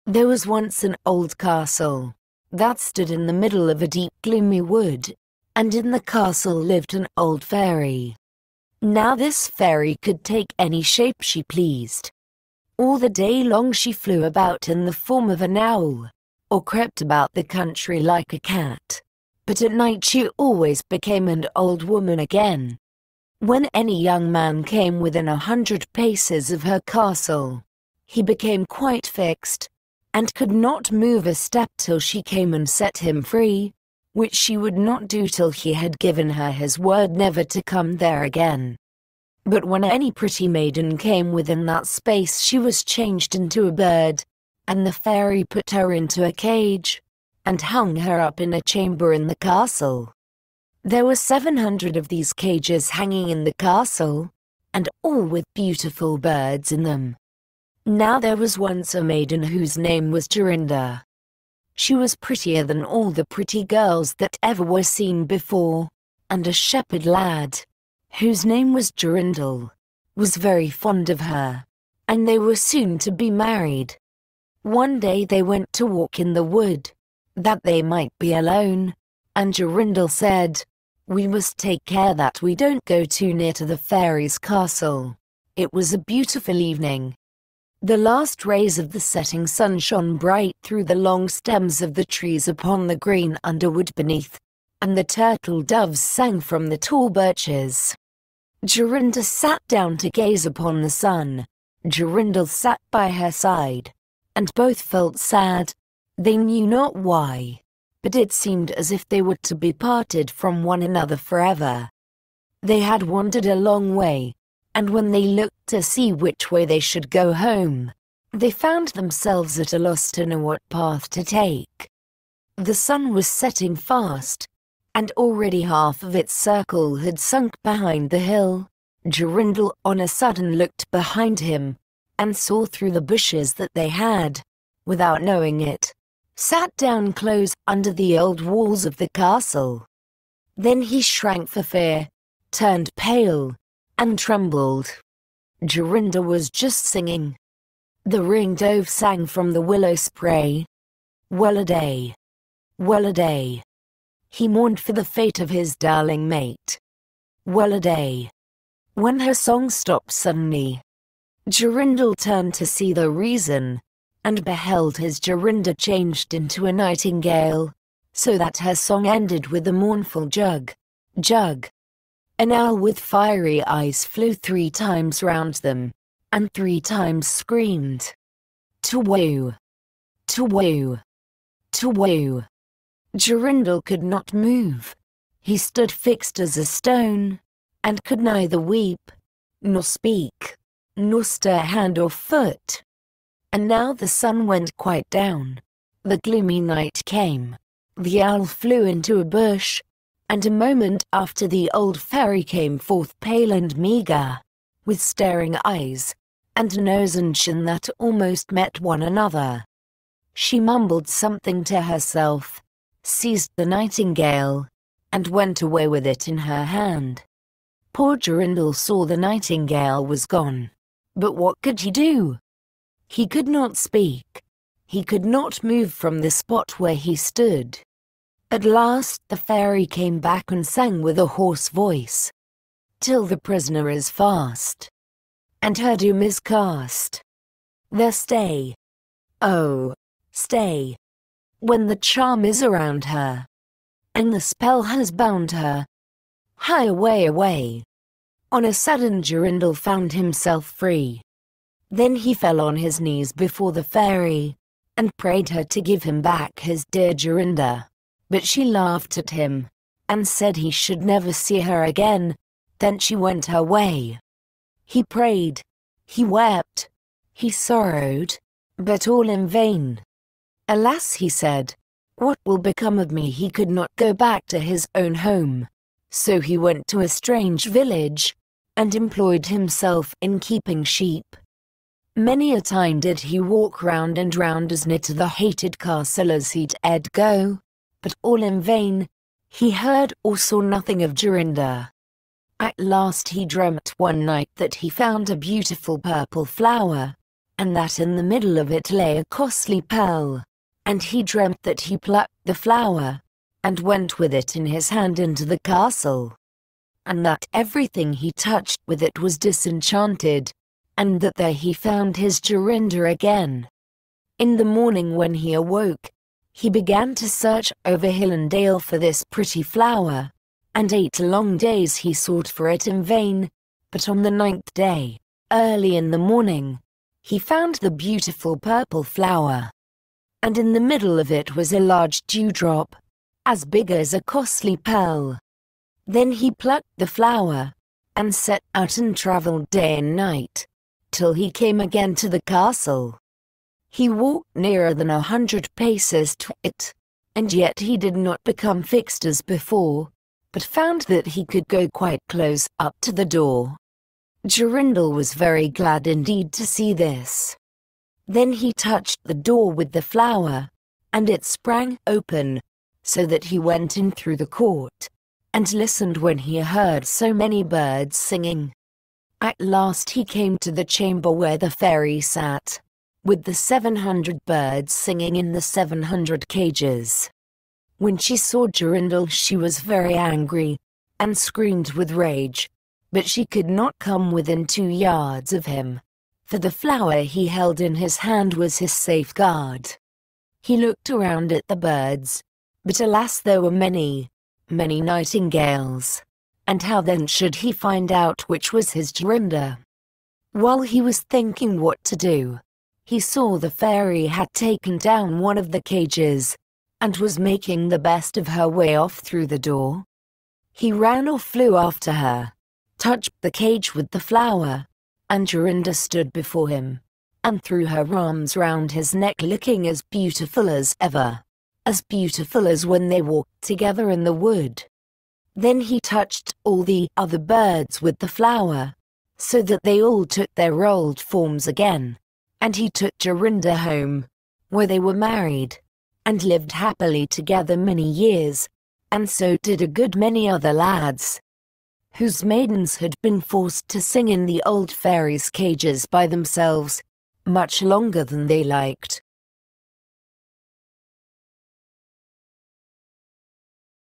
There was once an old castle that stood in the middle of a deep gloomy wood, and in the castle lived an old fairy. Now this fairy could take any shape she pleased. All the day long she flew about in the form of an owl, or crept about the country like a cat. But at night she always became an old woman again. When any young man came within 100 paces of her castle, he became quite fixed, and could not move a step till she came and set him free, which she would not do till he had given her his word never to come there again. But when any pretty maiden came within that space she was changed into a bird, and the fairy put her into a cage, and hung her up in a chamber in the castle. There were 700 of these cages hanging in the castle, and all with beautiful birds in them. Now there was once a maiden whose name was JORINDA. She was prettier than all the pretty girls that ever were seen before, and a shepherd lad, whose name was JORINDEL, was very fond of her, and they were soon to be married. One day they went to walk in the wood, that they might be alone, and JORINDEL said, "We must take care that we don't go too near to the fairy's castle." It was a beautiful evening. The last rays of the setting sun shone bright through the long stems of the trees upon the green underwood beneath, and the turtle doves sang from the tall birches. JORINDA sat down to gaze upon the sun. JORINDEL sat by her side, and both felt sad. They knew not why, but it seemed as if they were to be parted from one another forever. They had wandered a long way, and when they looked to see which way they should go home, they found themselves at a loss to know what path to take. The sun was setting fast, and already half of its circle had sunk behind the hill. JORINDEL on a sudden looked behind him, and saw through the bushes that they had, without knowing it, sat down close under the old walls of the castle. Then he shrank for fear, turned pale, and trembled. JORINDA was just singing. The ring-dove sang from the willow spray. Well-a-day, well-a-day. He mourned for the fate of his darling mate. Well-a-day. When her song stopped suddenly, JORINDEL turned to see the reason, and beheld his JORINDA changed into a nightingale, so that her song ended with a mournful jug, jug. An owl with fiery eyes flew 3 times round them, and 3 times screamed, "To-woo! To-woo! To-woo!" JORINDEL could not move. He stood fixed as a stone, and could neither weep, nor speak, nor stir hand or foot. And now the sun went quite down. The gloomy night came. The owl flew into a bush, and a moment after the old fairy came forth pale and meagre, with staring eyes, and nose and chin that almost met one another. She mumbled something to herself, seized the nightingale, and went away with it in her hand. Poor JORINDEL saw the nightingale was gone, but what could he do? He could not speak. He could not move from the spot where he stood. At last the fairy came back and sang with a hoarse voice, "Till the prisoner is fast, and her doom is cast. There stay, oh, stay, when the charm is around her, and the spell has bound her. Hie away, away." On a sudden JORINDEL found himself free. Then he fell on his knees before the fairy, and prayed her to give him back his dear JORINDA. But she laughed at him, and said he should never see her again. Then she went her way. He prayed, he wept, he sorrowed, but all in vain. "Alas," he said, "what will become of me?" He could not go back to his own home, so he went to a strange village, and employed himself in keeping sheep. Many a time did he walk round and round as near to the hated castle as he'd go, but all in vain. He heard or saw nothing of JORINDA. At last he dreamt one night that he found a beautiful purple flower, and that in the middle of it lay a costly pearl. And he dreamt that he plucked the flower, and went with it in his hand into the castle, and that everything he touched with it was disenchanted, and that there he found his Jorinda again. In the morning when he awoke, he began to search over hill and dale for this pretty flower, and 8 long days he sought for it in vain, but on the 9th day, early in the morning, he found the beautiful purple flower, and in the middle of it was a large dewdrop, as big as a costly pearl. Then he plucked the flower, and set out and travelled day and night, till he came again to the castle. He walked nearer than 100 paces to it, and yet he did not become fixed as before, but found that he could go quite close up to the door. Jorindel was very glad indeed to see this. Then he touched the door with the flower, and it sprang open, so that he went in through the court, and listened when he heard so many birds singing. At last he came to the chamber where the fairy sat, with the 700 birds singing in the 700 cages. When she saw Jorindel she was very angry, and screamed with rage, but she could not come within 2 yards of him, for the flower he held in his hand was his safeguard. He looked around at the birds, but alas there were many, many nightingales, and how then should he find out which was his Jorinda? While he was thinking what to do, he saw the fairy had taken down one of the cages, and was making the best of her way off through the door. He ran or flew after her, touched the cage with the flower, and Jorinda stood before him, and threw her arms round his neck looking as beautiful as ever, as beautiful as when they walked together in the wood. Then he touched all the other birds with the flower, so that they all took their old forms again, and he took Jorinda home, where they were married, and lived happily together many years, and so did a good many other lads, whose maidens had been forced to sing in the old fairies' cages by themselves, much longer than they liked.